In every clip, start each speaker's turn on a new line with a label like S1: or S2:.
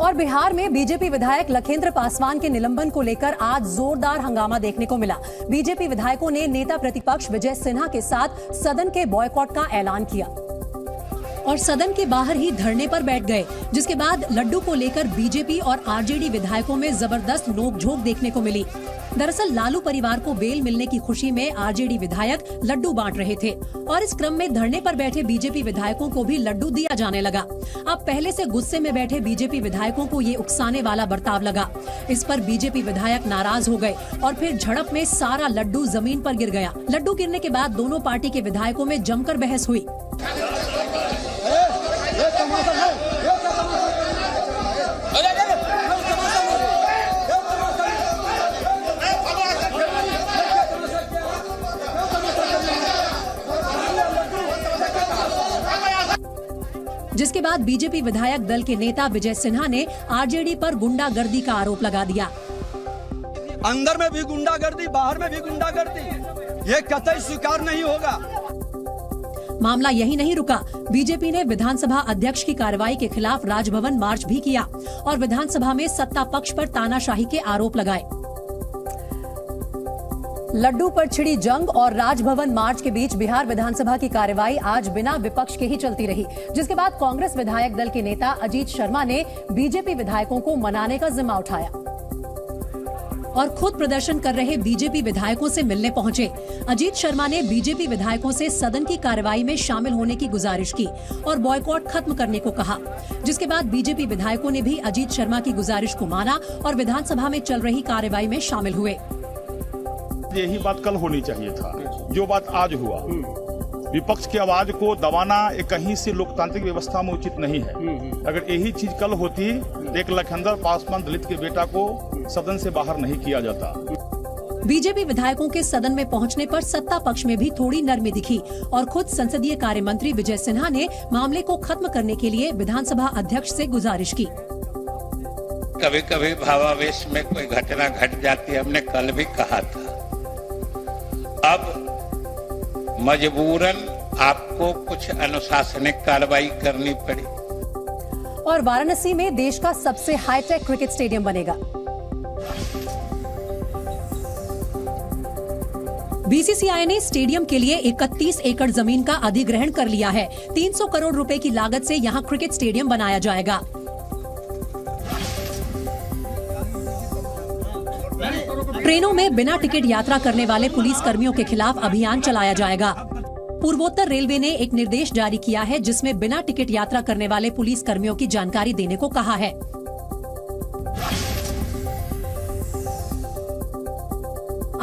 S1: और बिहार में बीजेपी विधायक लखेंद्र पासवान के निलंबन को लेकर आज जोरदार हंगामा देखने को मिला। बीजेपी विधायकों ने नेता प्रतिपक्ष विजय सिन्हा के साथ सदन के बॉयकॉट का ऐलान किया और सदन के बाहर ही धरने पर बैठ गए, जिसके बाद लड्डू को लेकर बीजेपी और आरजेडी विधायकों में जबरदस्त नोकझोंक देखने को मिली। दरअसल लालू परिवार को बेल मिलने की खुशी में आरजेडी विधायक लड्डू बांट रहे थे और इस क्रम में धरने पर बैठे बीजेपी विधायकों को भी लड्डू दिया जाने लगा। अब पहले से गुस्से में बैठे बीजेपी विधायकों को ये उकसाने वाला बर्ताव लगा। इस पर बीजेपी विधायक नाराज हो गए और फिर झड़प में सारा लड्डू जमीन पर गिर गया। लड्डू गिरने के बाद दोनों पार्टी के विधायकों में जमकर बहस हुई। जिसके बाद बीजेपी विधायक दल के नेता विजय सिन्हा ने आरजेडी पर गुंडागर्दी का आरोप लगा दिया।
S2: अंदर में भी गुंडागर्दी, बाहर में भी गुंडागर्दी, ये कतई स्वीकार नहीं होगा।
S1: मामला यही नहीं रुका। बीजेपी ने विधानसभा अध्यक्ष की कार्रवाई के खिलाफ राजभवन मार्च भी किया और विधानसभा में सत्ता पक्ष पर तानाशाही के आरोप लगाए। लड्डू पर छिड़ी जंग और राजभवन मार्च के बीच बिहार विधानसभा की कार्यवाही आज बिना विपक्ष के ही चलती रही, जिसके बाद कांग्रेस विधायक दल के नेता अजीत शर्मा ने बीजेपी विधायकों को मनाने का जिम्मा उठाया और खुद प्रदर्शन कर रहे बीजेपी विधायकों से मिलने पहुंचे। अजीत शर्मा ने बीजेपी विधायकों से सदन की कार्यवाही में शामिल होने की गुजारिश की और बॉयकॉट खत्म करने को कहा, जिसके बाद बीजेपी विधायकों ने भी अजीत शर्मा की गुजारिश को माना और विधानसभा में चल रही कार्यवाही में शामिल हुए।
S3: यही बात कल होनी चाहिए था, जो बात आज हुआ। विपक्ष की आवाज को दबाना कहीं से लोकतांत्रिक व्यवस्था में उचित नहीं है। अगर यही चीज कल होती, एक लखेंद्र पासवान दलित के बेटा को सदन से बाहर नहीं किया जाता।
S1: बीजेपी विधायकों के सदन में पहुंचने पर सत्ता पक्ष में भी थोड़ी नरमी दिखी और खुद संसदीय कार्य मंत्री विजय सिन्हा ने मामले को खत्म करने के लिए विधानसभा अध्यक्ष से गुजारिश की।
S4: कभी कभी भावावेश में कोई घटना घट जाती है, हमने कल भी कहा था। अब मजबूरन आपको कुछ अनुशासनिक कार्रवाई करनी पड़ी।
S1: और वाराणसी में देश का सबसे हाईटेक क्रिकेट स्टेडियम बनेगा। बीसीसीआई ने स्टेडियम के लिए 31 एकड़ जमीन का अधिग्रहण कर लिया है। 300 करोड़ रुपए की लागत से यहां क्रिकेट स्टेडियम बनाया जाएगा। ट्रेनों में बिना टिकट यात्रा करने वाले पुलिस कर्मियों के खिलाफ अभियान चलाया जाएगा। पूर्वोत्तर रेलवे ने एक निर्देश जारी किया है, जिसमें बिना टिकट यात्रा करने वाले पुलिस कर्मियों की जानकारी देने को कहा है।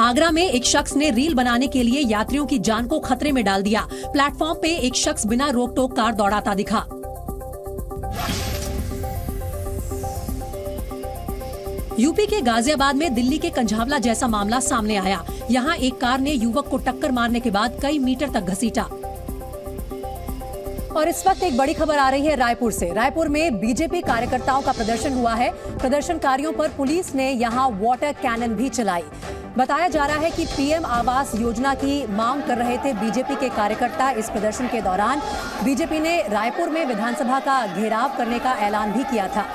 S1: आगरा में एक शख्स ने रील बनाने के लिए यात्रियों की जान को खतरे में डाल दिया। प्लेटफॉर्म पे एक शख्स बिना रोक टोक कार दौड़ाता दिखा। यूपी के गाजियाबाद में दिल्ली के कंझावला जैसा मामला सामने आया। यहाँ एक कार ने युवक को टक्कर मारने के बाद कई मीटर तक घसीटा। और इस वक्त एक बड़ी खबर आ रही है रायपुर से। रायपुर में बीजेपी कार्यकर्ताओं का प्रदर्शन हुआ है। प्रदर्शनकारियों पर पुलिस ने यहाँ वाटर कैनन भी चलाई। बताया जा रहा है कि पीएम आवास योजना की मांग कर रहे थे बीजेपी के कार्यकर्ता। इस प्रदर्शन के दौरान बीजेपी ने रायपुर में विधानसभा का घेराव करने का ऐलान भी किया था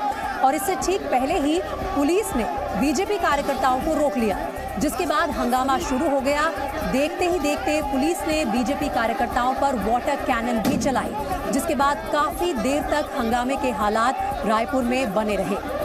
S1: और इससे ठीक पहले ही पुलिस ने बीजेपी कार्यकर्ताओं को रोक लिया, जिसके बाद हंगामा शुरू हो गया। देखते ही देखते पुलिस ने बीजेपी कार्यकर्ताओं पर वाटर कैनन भी चलाई, जिसके बाद काफी देर तक हंगामे के हालात रायपुर में बने रहे।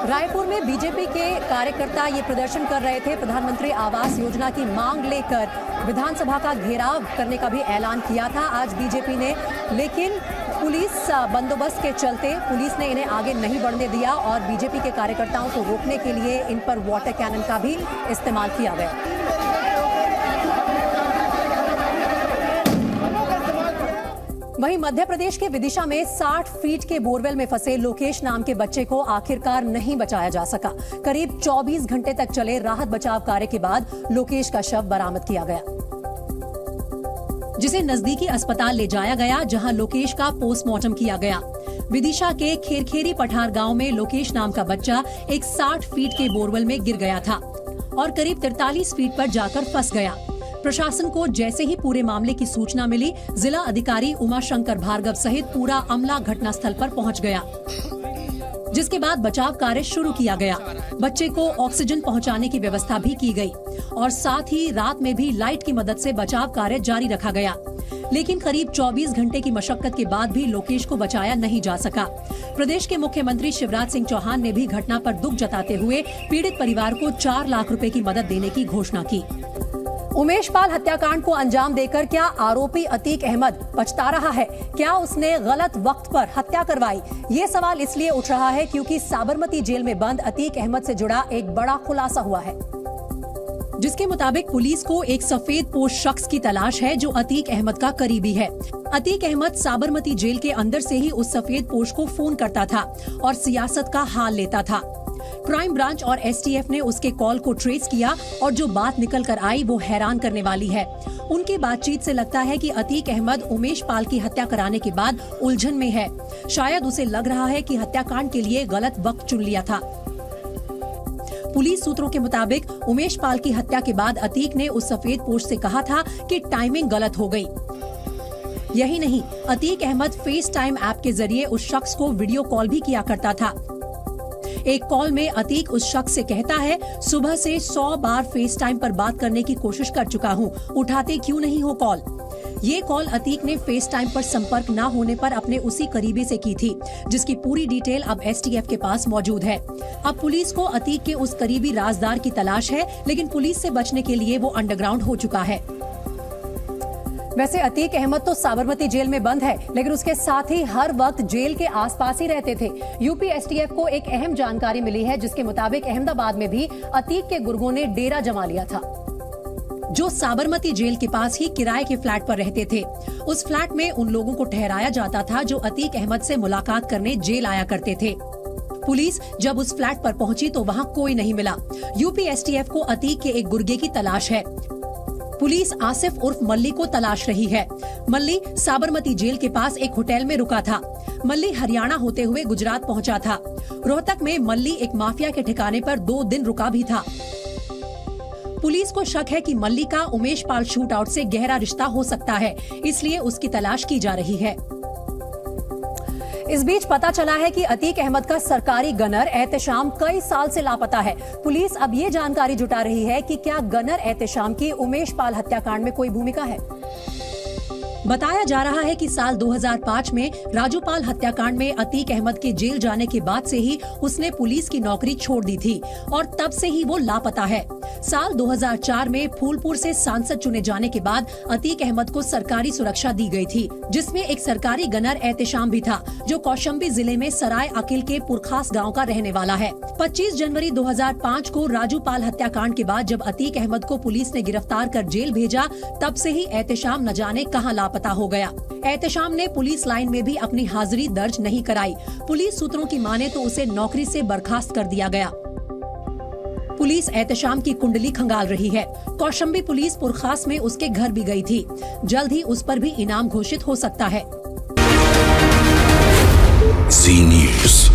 S1: रायपुर में बीजेपी के कार्यकर्ता ये प्रदर्शन कर रहे थे। प्रधानमंत्री आवास योजना की मांग लेकर विधानसभा का घेराव करने का भी ऐलान किया था आज बीजेपी ने, लेकिन पुलिस बंदोबस्त के चलते पुलिस ने इन्हें आगे नहीं बढ़ने दिया और बीजेपी के कार्यकर्ताओं को रोकने के लिए इन पर वाटर कैनन का भी इस्तेमाल किया गया। वहीं मध्य प्रदेश के विदिशा में 60 फीट के बोरवेल में फंसे लोकेश नाम के बच्चे को आखिरकार नहीं बचाया जा सका। करीब 24 घंटे तक चले राहत बचाव कार्य के बाद लोकेश का शव बरामद किया गया, जिसे नजदीकी अस्पताल ले जाया गया, जहां लोकेश का पोस्टमार्टम किया गया। विदिशा के खेरखेरी पठार गांव में लोकेश नाम का बच्चा एक 60 फीट के बोरवेल में गिर गया था और करीब 43 फीट पर जाकर फंस गया। प्रशासन को जैसे ही पूरे मामले की सूचना मिली, जिला अधिकारी उमाशंकर भार्गव सहित पूरा अमला घटनास्थल पर पहुंच गया, जिसके बाद बचाव कार्य शुरू किया गया। बच्चे को ऑक्सीजन पहुंचाने की व्यवस्था भी की गई और साथ ही रात में भी लाइट की मदद से बचाव कार्य जारी रखा गया। लेकिन करीब 24 घंटे की मशक्कत के बाद भी लोकेश को बचाया नहीं जा सका। प्रदेश के मुख्यमंत्री शिवराज सिंह चौहान ने भी घटना पर दुख जताते हुए पीड़ित परिवार को 4 लाख रुपए की मदद देने की घोषणा की। उमेश पाल हत्याकांड को अंजाम देकर क्या आरोपी अतीक अहमद पछता रहा है? क्या उसने गलत वक्त पर हत्या करवाई? ये सवाल इसलिए उठ रहा है क्योंकि साबरमती जेल में बंद अतीक अहमद से जुड़ा एक बड़ा खुलासा हुआ है, जिसके मुताबिक पुलिस को एक सफेद पोश शख्स की तलाश है जो अतीक अहमद का करीबी है। अतीक अहमद साबरमती जेल के अंदर से ही उस सफेद पोश को फोन करता था और सियासत का हाल लेता था। क्राइम ब्रांच और एसटीएफ ने उसके कॉल को ट्रेस किया और जो बात निकल कर आई वो हैरान करने वाली है। उनकी बातचीत से लगता है कि अतीक अहमद उमेश पाल की हत्या कराने के बाद उलझन में है। शायद उसे लग रहा है कि हत्याकांड के लिए गलत वक्त चुन लिया था। पुलिस सूत्रों के मुताबिक उमेश पाल की हत्या के बाद अतीक ने उस सफेद पोश से कहा था कि टाइमिंग गलत हो गई। यही नहीं, Atiq Ahmad FaceTime app के जरिए उस शख्स को वीडियो कॉल भी किया करता था। एक कॉल में अतीक उस शख्स से कहता है, सुबह से 100 बार फेस टाइम पर बात करने की कोशिश कर चुका हूँ, उठाते क्यों नहीं हो कॉल? ये कॉल अतीक ने फेस टाइम पर संपर्क न होने पर अपने उसी करीबी से की थी, जिसकी पूरी डिटेल अब एसटीएफ के पास मौजूद है। अब पुलिस को अतीक के उस करीबी राजदार की तलाश है, लेकिन पुलिस से बचने के लिए वो अंडरग्राउंड हो चुका है। वैसे अतीक अहमद तो साबरमती जेल में बंद है, लेकिन उसके साथ ही हर वक्त जेल के आसपास ही रहते थे। यूपी एसटीएफ को एक अहम जानकारी मिली है, जिसके मुताबिक अहमदाबाद में भी अतीक के गुर्गों ने डेरा जमा लिया था, जो साबरमती जेल के पास ही किराए के फ्लैट पर रहते थे। उस फ्लैट में उन लोगों को ठहराया जाता था जो अतीक अहमद से मुलाकात करने जेल आया करते थे। पुलिस जब उस फ्लैट पर पहुंची तो वहां कोई नहीं मिला। यूपी एसटीएफ को अतीक के एक गुर्गे की तलाश है। पुलिस आसिफ उर्फ मल्ली को तलाश रही है। मल्ली साबरमती जेल के पास एक होटल में रुका था। मल्ली हरियाणा होते हुए गुजरात पहुंचा था। रोहतक में मल्ली एक माफिया के ठिकाने पर 2 दिन रुका भी था। पुलिस को शक है कि मल्ली का उमेश पाल शूटआउट से गहरा रिश्ता हो सकता है, इसलिए उसकी तलाश की जा रही है। इस बीच पता चला है कि अतीक अहमद का सरकारी गनर एहतेशाम कई साल से लापता है। पुलिस अब ये जानकारी जुटा रही है कि क्या गनर एहतेशाम की उमेश पाल हत्याकांड में कोई भूमिका है। बताया जा रहा है कि साल 2005 में राजूपाल हत्याकांड में अतीक अहमद के जेल जाने के बाद से ही उसने पुलिस की नौकरी छोड़ दी थी और तब से ही वो लापता है। साल 2004 में फूलपुर से सांसद चुने जाने के बाद अतीक अहमद को सरकारी सुरक्षा दी गई थी, जिसमें एक सरकारी गनर एहतेशाम भी था, जो कौशाम्बी जिले में सराय अकिल के पुरखास गांव का रहने वाला है। 25 जनवरी 2005 को राजूपाल हत्याकांड के बाद जब अतीक अहमद को पुलिस ने गिरफ्तार कर जेल भेजा, तब से ही एहतेशाम न जाने कहां लापता हो गया। एहतेशाम ने पुलिस लाइन में भी अपनी हाजिरी दर्ज नहीं कराई। पुलिस सूत्रों की माने तो उसे नौकरी से बर्खास्त कर दिया गया। पुलिस एहतेशाम की कुंडली खंगाल रही है। कौशाम्बी पुलिस पुरखास में उसके घर भी गई थी। जल्द ही उस पर भी इनाम घोषित हो सकता है।
S5: जी न्यूज़।